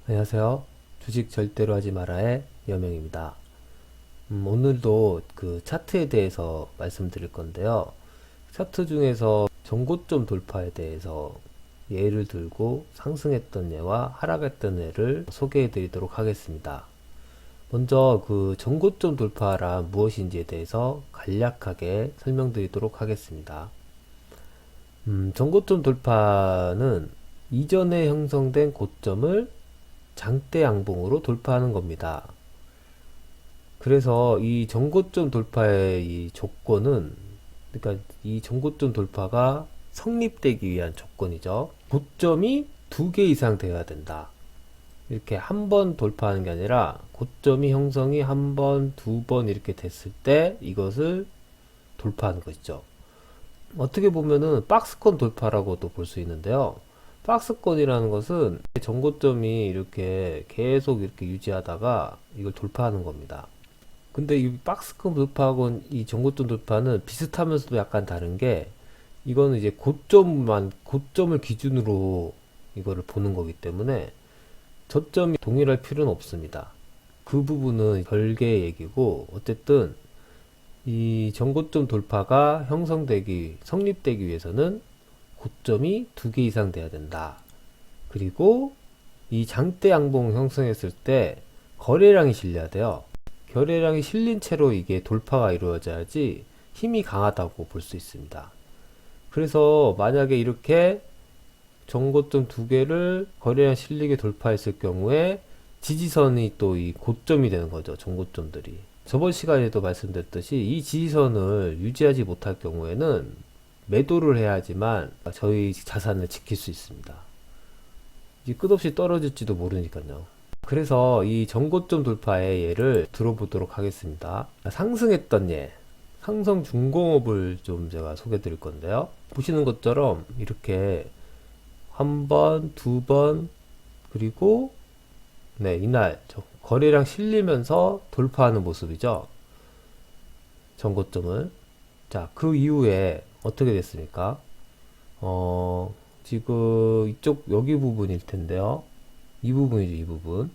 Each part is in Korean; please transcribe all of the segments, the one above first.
안녕하세요. 주식 절대로 하지 마라의 여명입니다. 오늘도 그 차트에 대해서 말씀드릴 건데요. 차트 중에서 전고점 돌파에 대해서 예를 들고 상승했던 예와 하락했던 예를 소개해 드리도록 하겠습니다. 먼저 그 전고점 돌파란 무엇인지에 대해서 간략하게 설명드리도록 하겠습니다. 전고점 돌파는 이전에 형성된 고점을 장대 양봉으로 돌파하는 겁니다. 그래서 이 전고점 돌파의 이 조건은, 그러니까 이 전고점 돌파가 성립되기 위한 조건이죠. 고점이 2개 이상 되어야 된다. 이렇게 한 번 돌파하는 게 아니라 고점이 형성이 한 번, 2번 이렇게 됐을 때 이것을 돌파하는 것이죠. 어떻게 보면은 박스권 돌파라고도 볼 수 있는데요. 박스권이라는 것은 전고점이 이렇게 계속 이렇게 유지하다가 이걸 돌파하는 겁니다. 근데 이 박스권 돌파하고 이 전고점 돌파는 비슷하면서도 약간 다른 게, 이거는 이제 고점을 기준으로 이거를 보는 거기 때문에 저점이 동일할 필요는 없습니다. 그 부분은 별개의 얘기고, 어쨌든 이 전고점 돌파가 성립되기 위해서는 고점이 2개 이상 돼야 된다. 그리고 이 장대 양봉 형성했을 때 거래량이 실려야 돼요. 거래량이 실린 채로 이게 돌파가 이루어져야지 힘이 강하다고 볼 수 있습니다. 그래서 만약에 이렇게 전고점 2개를 거래량 실리게 돌파했을 경우에 지지선이 또 이 고점이 되는 거죠. 전고점들이. 저번 시간에도 말씀드렸듯이 이 지지선을 유지하지 못할 경우에는 매도를 해야지만 저희 자산을 지킬 수 있습니다. 이제 끝없이 떨어질지도 모르니까요. 그래서 이 전고점 돌파의 예를 들어보도록 하겠습니다. 상승했던 예, 삼성중공업을 좀 제가 소개해 드릴 건데요. 보시는 것처럼 이렇게 한 번, 2번, 그리고 네, 이날 거래량 실리면서 돌파하는 모습이죠. 전고점을. 자, 그 이후에 어떻게 됐습니까? 지금 이쪽 여기 부분일 텐데요. 이 부분이죠, 이 부분.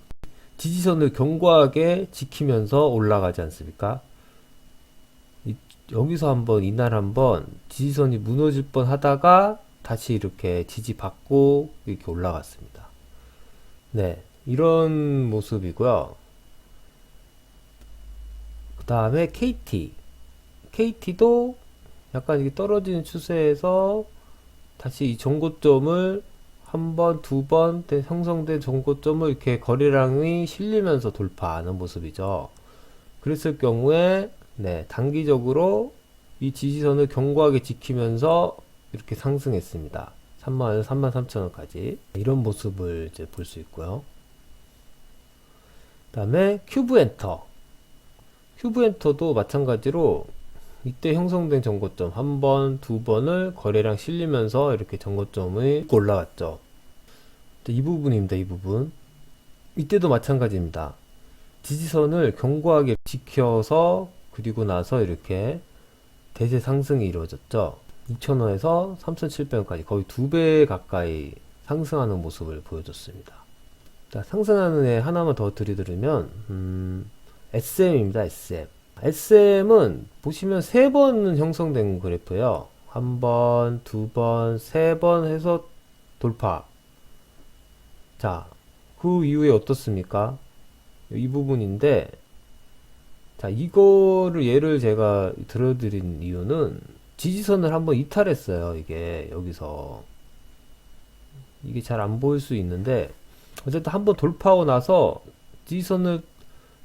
지지선을 견고하게 지키면서 올라가지 않습니까? 여기서 한번 이날 한번 지지선이 무너질 뻔 하다가 다시 이렇게 지지받고 이렇게 올라갔습니다. 네, 이런 모습이고요. 그 다음에 KT도 약간 이게 떨어지는 추세에서 다시 이 전고점을 한 번, 2번 형성된 전고점을 이렇게 거래량이 실리면서 돌파하는 모습이죠. 그랬을 경우에 네, 단기적으로 이 지지선을 견고하게 지키면서 이렇게 상승했습니다. 3만원, 33,000원까지 이런 모습을 이제 볼 수 있고요. 그 다음에 큐브엔터도 마찬가지로 이때 형성된 전고점 한 번, 2번을 거래량 실리면서 이렇게 전고점이 올라갔죠. 이 부분입니다. 이 부분. 이때도 마찬가지입니다. 지지선을 견고하게 지켜서 그리고 나서 이렇게 대세 상승이 이루어졌죠. 2,000원에서 3,700원까지 거의 2배 가까이 상승하는 모습을 보여줬습니다. 자, 상승하는 애 하나만 더 들이드리면 SM입니다. SM은 보시면 3번 형성된 그래프예요. 한 번, 2번, 3번 해서 돌파. 자, 그 이후에 어떻습니까? 이 부분인데, 자, 이거를 예를 제가 들어드린 이유는 지지선을 한번 이탈했어요. 이게 여기서 이게 잘 안 보일 수 있는데, 어쨌든 한번 돌파하고 나서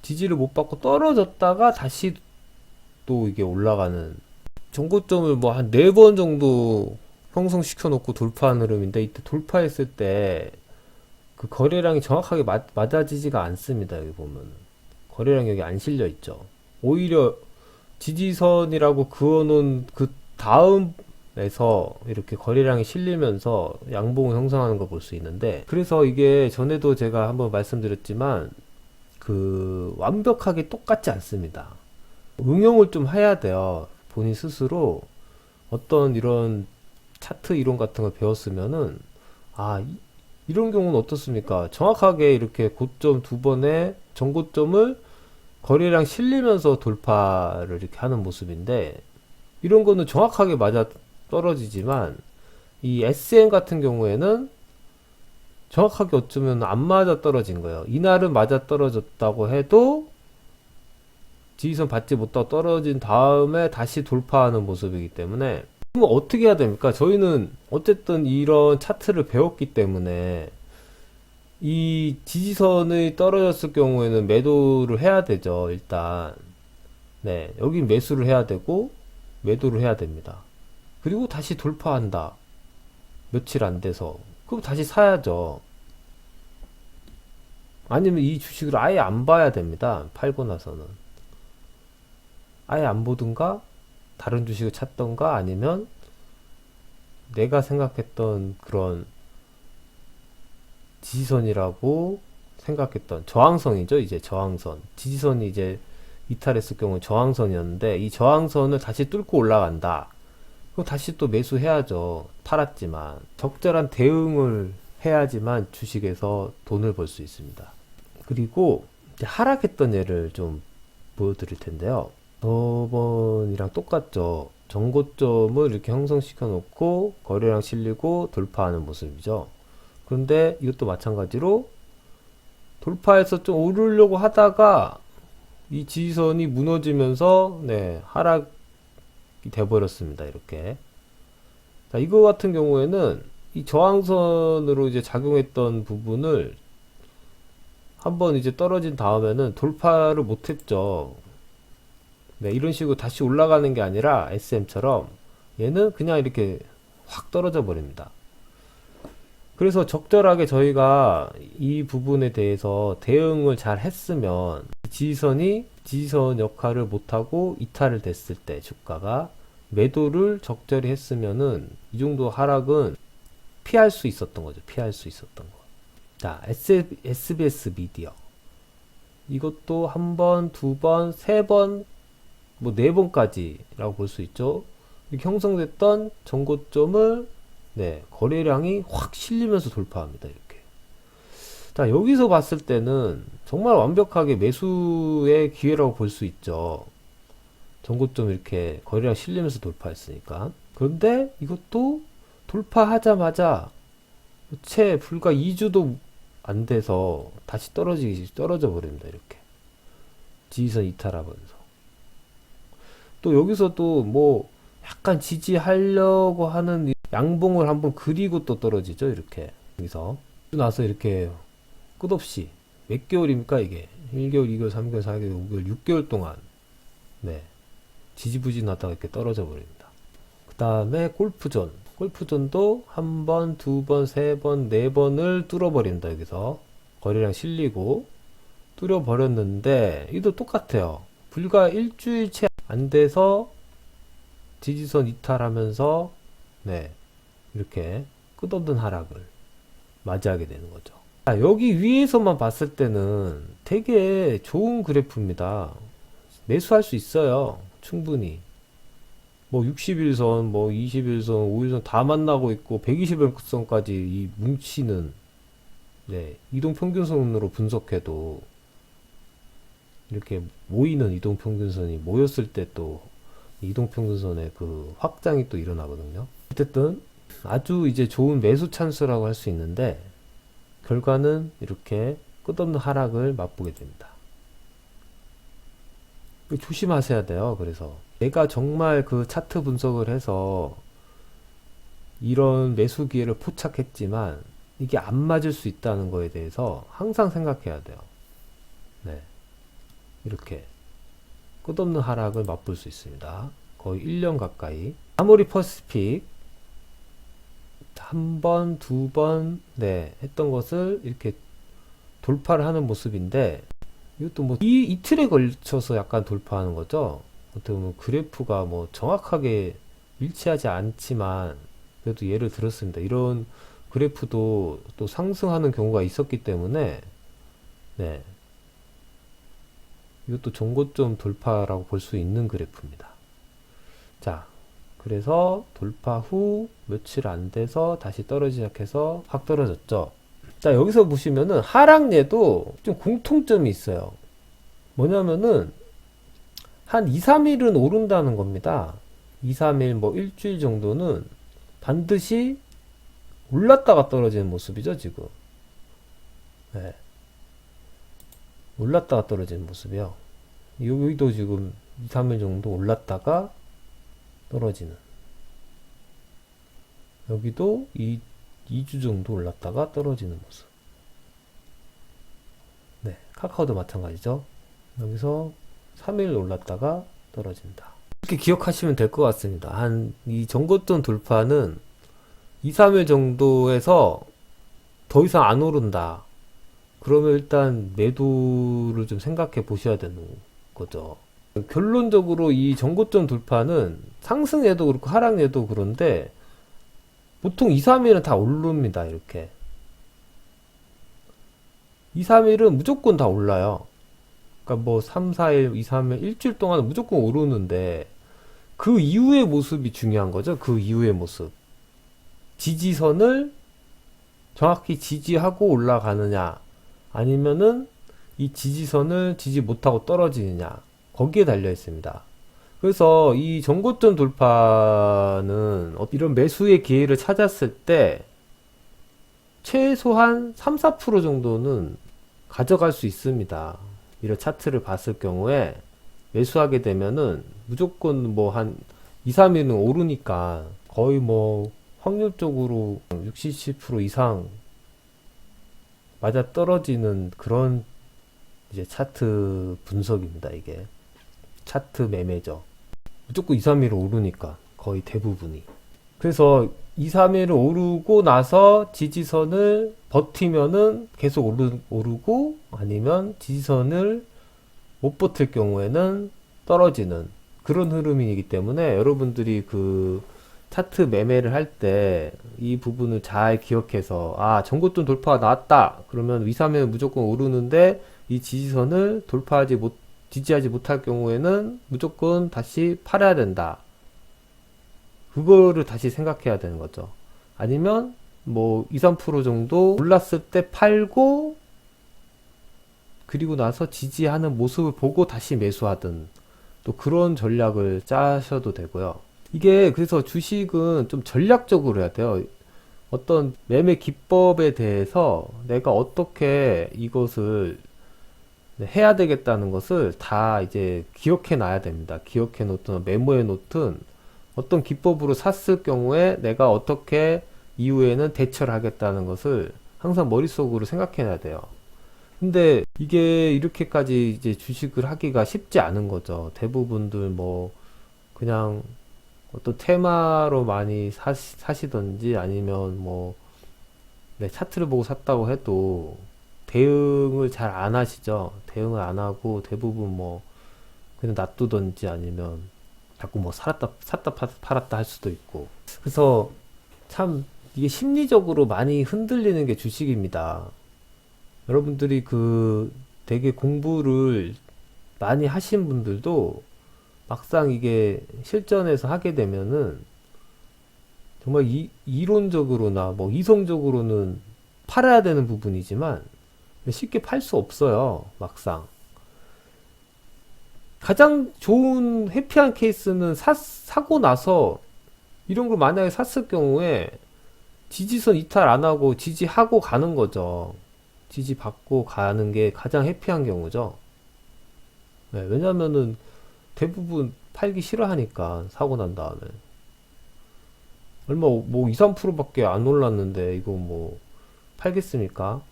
지지를 못 받고 떨어졌다가 다시 또 이게 올라가는, 전고점을 뭐 한 4번 정도 형성시켜 놓고 돌파하는 흐름인데, 이때 돌파했을 때 그 거래량이 정확하게 맞아지지가 않습니다. 여기 보면 거래량 여기 안 실려 있죠. 오히려 지지선이라고 그어놓은 그 다음에서 이렇게 거래량이 실리면서 양봉을 형성하는 걸 볼 수 있는데, 그래서 이게 전에도 제가 한번 말씀드렸지만 그 완벽하게 똑같지 않습니다. 응용을 좀 해야 돼요. 본인 스스로 어떤 이런 차트 이론 같은 걸 배웠으면은, 아, 이런 경우는 어떻습니까? 정확하게 이렇게 고점 두 번에 전고점을 거래량 실리면서 돌파를 이렇게 하는 모습인데, 이런 거는 정확하게 맞아 떨어지지만 이 SM 같은 경우에는 정확하게 어쩌면 안 맞아 떨어진 거예요. 이날은 맞아 떨어졌다고 해도 지지선 받지 못하고 떨어진 다음에 다시 돌파하는 모습이기 때문에, 그럼 어떻게 해야 됩니까? 저희는 어쨌든 이런 차트를 배웠기 때문에 이 지지선이 떨어졌을 경우에는 매도를 해야 되죠. 일단 네, 여기 매수를 해야 되고 매도를 해야 됩니다. 그리고 다시 돌파한다. 며칠 안 돼서. 그럼 다시 사야죠. 아니면 이 주식을 아예 안 봐야 됩니다. 팔고 나서는. 아예 안 보든가, 다른 주식을 찾던가, 아니면 내가 생각했던 그런 지지선이라고 생각했던 저항선이죠. 이제 저항선. 지지선이 이제 이탈했을 경우 저항선이었는데, 이 저항선을 다시 뚫고 올라간다. 그럼 다시 또 매수해야죠. 팔았지만. 적절한 대응을 해야지만 주식에서 돈을 벌 수 있습니다. 그리고 이제 하락했던 예를 좀 보여드릴 텐데요. 저번이랑 똑같죠. 전고점을 이렇게 형성시켜 놓고 거래량 실리고 돌파하는 모습이죠. 그런데 이것도 마찬가지로 돌파해서 좀 오르려고 하다가 이 지지선이 무너지면서 네, 하락이 돼버렸습니다. 이렇게. 자, 이거 같은 경우에는 이 저항선으로 이제 작용했던 부분을 한번 이제 떨어진 다음에는 돌파를 못했죠. 네, 이런 식으로 다시 올라가는 게 아니라 SM처럼 얘는 그냥 이렇게 확 떨어져 버립니다. 그래서 적절하게 저희가 이 부분에 대해서 대응을 잘 했으면 지지선이 지지선 역할을 못하고 이탈을 됐을 때 주가가 매도를 적절히 했으면은 이 정도 하락은 피할 수 있었던 거죠. 피할 수 있었던 거. 자, SBS 미디어. 이것도 한 번, 두 번, 세 번, 뭐 네 번까지라고 볼 수 있죠. 이렇게 형성됐던 전고점을 네, 거래량이 확 실리면서 돌파합니다. 이렇게. 자, 여기서 봤을 때는 정말 완벽하게 매수의 기회라고 볼 수 있죠. 전고점 이렇게 거래량 실리면서 돌파했으니까. 그런데 이것도 돌파하자마자 채 불과 2주도 안 돼서 다시 떨어져 버립니다. 이렇게. 지지선 이탈하면서. 또 여기서도 뭐 약간 지지하려고 하는 양봉을 한번 그리고 또 떨어지죠. 이렇게. 여기서. 나서 이렇게 끝없이 몇 개월입니까 이게? 1개월, 2개월, 3개월, 4개월, 5개월, 6개월 동안 네. 지지부진하다가 이렇게 떨어져 버립니다. 그 다음에 골프존. 골프존도 한 번, 두 번, 세 번, 네 번을 뚫어버립니다. 여기서. 거래량 실리고 뚫어버렸는데 이도 똑같아요. 불과 일주일 채 안 돼서 지지선 이탈하면서 네. 이렇게 끝없는 하락을 맞이하게 되는 거죠. 자, 여기 위에서만 봤을 때는 되게 좋은 그래프입니다. 매수할 수 있어요. 충분히. 뭐 60일선, 뭐 20일선, 5일선 다 만나고 있고 120일선까지 이 뭉치는 네, 이동평균선으로 분석해도 이렇게 모이는 이동평균선이 모였을 때 또 이동평균선의 그 확장이 또 일어나거든요. 어쨌든 아주 이제 좋은 매수 찬스라고 할 수 있는데 결과는 이렇게 끝없는 하락을 맛보게 됩니다. 조심하셔야 돼요. 그래서 내가 정말 그 차트 분석을 해서 이런 매수 기회를 포착했지만 이게 안 맞을 수 있다는 거에 대해서 항상 생각해야 돼요. 네. 이렇게 끝없는 하락을 맛볼 수 있습니다. 거의 1년 가까이. 아모리 퍼시픽 한 번, 두 번, 네, 했던 것을 이렇게 돌파를 하는 모습인데, 이것도 뭐, 이틀에 걸쳐서 약간 돌파하는 거죠. 어떻게 보면 그래프가 뭐 정확하게 일치하지 않지만, 그래도 예를 들었습니다. 이런 그래프도 또 상승하는 경우가 있었기 때문에, 네. 이것도 전고점 돌파라고 볼 수 있는 그래프입니다. 자, 그래서 돌파 후 며칠 안 돼서 다시 떨어지기 시작해서 확 떨어졌죠. 자, 여기서 보시면은 하락례도 좀 공통점이 있어요. 뭐냐면은 한 2, 3일은 오른다는 겁니다. 2, 3일 뭐 일주일 정도는 반드시 올랐다가 떨어지는 모습이죠, 지금. 네. 올랐다가 떨어지는 모습이요. 여기도 지금 2, 3일 정도 올랐다가 떨어지는. 여기도 2주 정도 올랐다가 떨어지는 모습. 네. 카카오도 마찬가지죠. 여기서 3일 올랐다가 떨어진다. 이렇게 기억하시면 될 것 같습니다. 이 전고점 돌파는 2, 3일 정도에서 더 이상 안 오른다. 그러면 일단 매도를 좀 생각해 보셔야 되는 거죠. 결론적으로 이 전고점 돌파는 상승에도 그렇고 하락에도 그런데 보통 2, 3일은 다 오릅니다. 이렇게 2, 3일은 무조건 다 올라요. 그러니까 뭐 3, 4일, 2, 3일, 일주일 동안은 무조건 오르는데 그 이후의 모습이 중요한 거죠. 그 이후의 모습. 지지선을 정확히 지지하고 올라가느냐 아니면은 이 지지선을 지지 못하고 떨어지느냐 거기에 달려 있습니다. 그래서 이 전고점 돌파는 이런 매수의 기회를 찾았을 때 최소한 3, 4% 정도는 가져갈 수 있습니다. 이런 차트를 봤을 경우에 매수하게 되면은 무조건 뭐 한 2, 3일은 오르니까 거의 뭐 확률적으로 60, 70% 이상 맞아 떨어지는 그런 이제 차트 분석입니다. 이게 차트 매매죠. 무조건 2, 3일 오르니까 거의 대부분이. 그래서 2, 3일 오르고 나서 지지선을 버티면은 계속 오르고 아니면 지지선을 못 버틸 경우에는 떨어지는 그런 흐름이기 때문에 여러분들이 그 차트 매매를 할 때 이 부분을 잘 기억해서 전고점 돌파가 나왔다 그러면 2, 3일은 무조건 오르는데 이 지지선을 지지하지 못할 경우에는 무조건 다시 팔아야 된다. 그거를 다시 생각해야 되는 거죠. 아니면 뭐 2, 3% 정도 올랐을 때 팔고 그리고 나서 지지하는 모습을 보고 다시 매수하든 또 그런 전략을 짜셔도 되고요. 이게 그래서 주식은 좀 전략적으로 해야 돼요. 어떤 매매 기법에 대해서 내가 어떻게 이것을 해야 되겠다는 것을 다 이제 기억해 놔야 됩니다. 기억해 놓든 메모해 놓든 어떤 기법으로 샀을 경우에 내가 어떻게 이후에는 대처를 하겠다는 것을 항상 머릿속으로 생각해 놔야 돼요. 근데 이게 이렇게까지 이제 주식을 하기가 쉽지 않은 거죠. 대부분들 뭐 그냥 어떤 테마로 많이 사시던지 아니면 뭐 차트를 보고 샀다고 해도 대응을 잘 안 하시죠. 대응을 안 하고 대부분 뭐 그냥 놔두던지 아니면 자꾸 뭐 샀다 팔았다 할 수도 있고. 그래서 참 이게 심리적으로 많이 흔들리는 게 주식입니다. 여러분들이 되게 공부를 많이 하신 분들도 막상 이게 실전에서 하게 되면은 정말 이론적으로나 뭐 이성적으로는 팔아야 되는 부분이지만 쉽게 팔 수 없어요. 막상. 가장 좋은 해피한 케이스는 사고 나서 이런 걸 만약에 샀을 경우에 지지선 이탈 안 하고 지지하고 가는 거죠. 지지받고 가는 게 가장 해피한 경우죠. 네, 왜냐면은 대부분 팔기 싫어하니까 사고 난 다음에 얼마 뭐 2, 3%밖에 안 올랐는데 이거 뭐 팔겠습니까?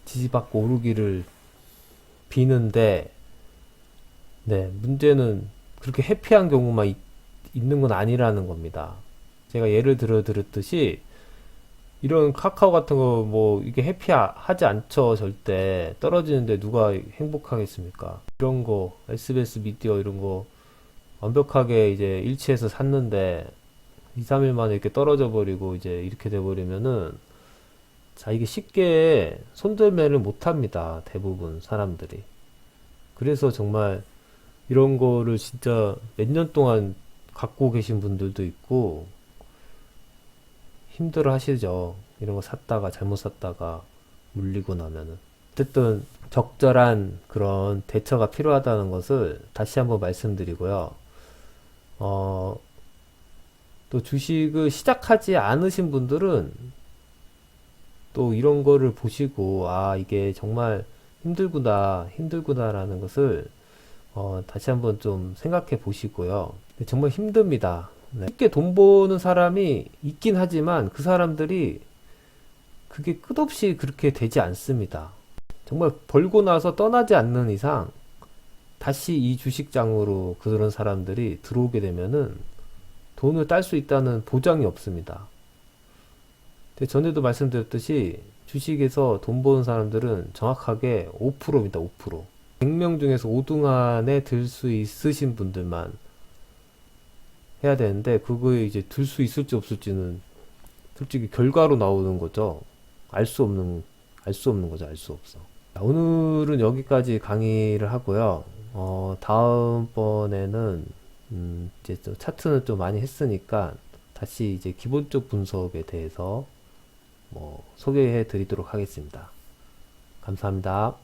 지지받고 오르기를 비는데 문제는 그렇게 해피한 경우만 있는 건 아니라는 겁니다. 제가 예를 들어 드렸듯이 이런 카카오 같은 거 뭐 이게 해피하지 않죠. 절대 떨어지는데 누가 행복하겠습니까? 이런 거 SBS 미디어 이런 거 완벽하게 이제 일치해서 샀는데 2, 3일 만에 이렇게 떨어져 버리고 이제 이렇게 돼 버리면은 자 이게 쉽게 손절매를 못 합니다. 대부분 사람들이. 그래서 정말 이런 거를 진짜 몇 년 동안 갖고 계신 분들도 있고 힘들어 하시죠. 이런 거 샀다가 잘못 샀다가 물리고 나면은. 어쨌든 적절한 그런 대처가 필요하다는 것을 다시 한번 말씀드리고요. 어, 또 주식을 시작하지 않으신 분들은 또 이런 거를 보시고, 아, 이게 정말 힘들구나라는 것을 다시 한번 좀 생각해 보시고요. 정말 힘듭니다. 네. 쉽게 돈 버는 사람이 있긴 하지만 그 사람들이 그게 끝없이 그렇게 되지 않습니다. 정말 벌고 나서 떠나지 않는 이상 다시 이 주식장으로 그런 사람들이 들어오게 되면은 돈을 딸 수 있다는 보장이 없습니다. 근데 전에도 말씀드렸듯이 주식에서 돈 버는 사람들은 정확하게 5%입니다. 5%. 100명 중에서 5등 안에 들 수 있으신 분들만 해야 되는데 그거에 이제 들 수 있을지 없을지는 솔직히 결과로 나오는 거죠. 알 수 없는 거죠. 알 수 없어. 자, 오늘은 여기까지 강의를 하고요. 다음번에는 이제 또 차트는 좀 많이 했으니까 다시 이제 기본적 분석에 대해서 소개해 드리도록 하겠습니다. 감사합니다.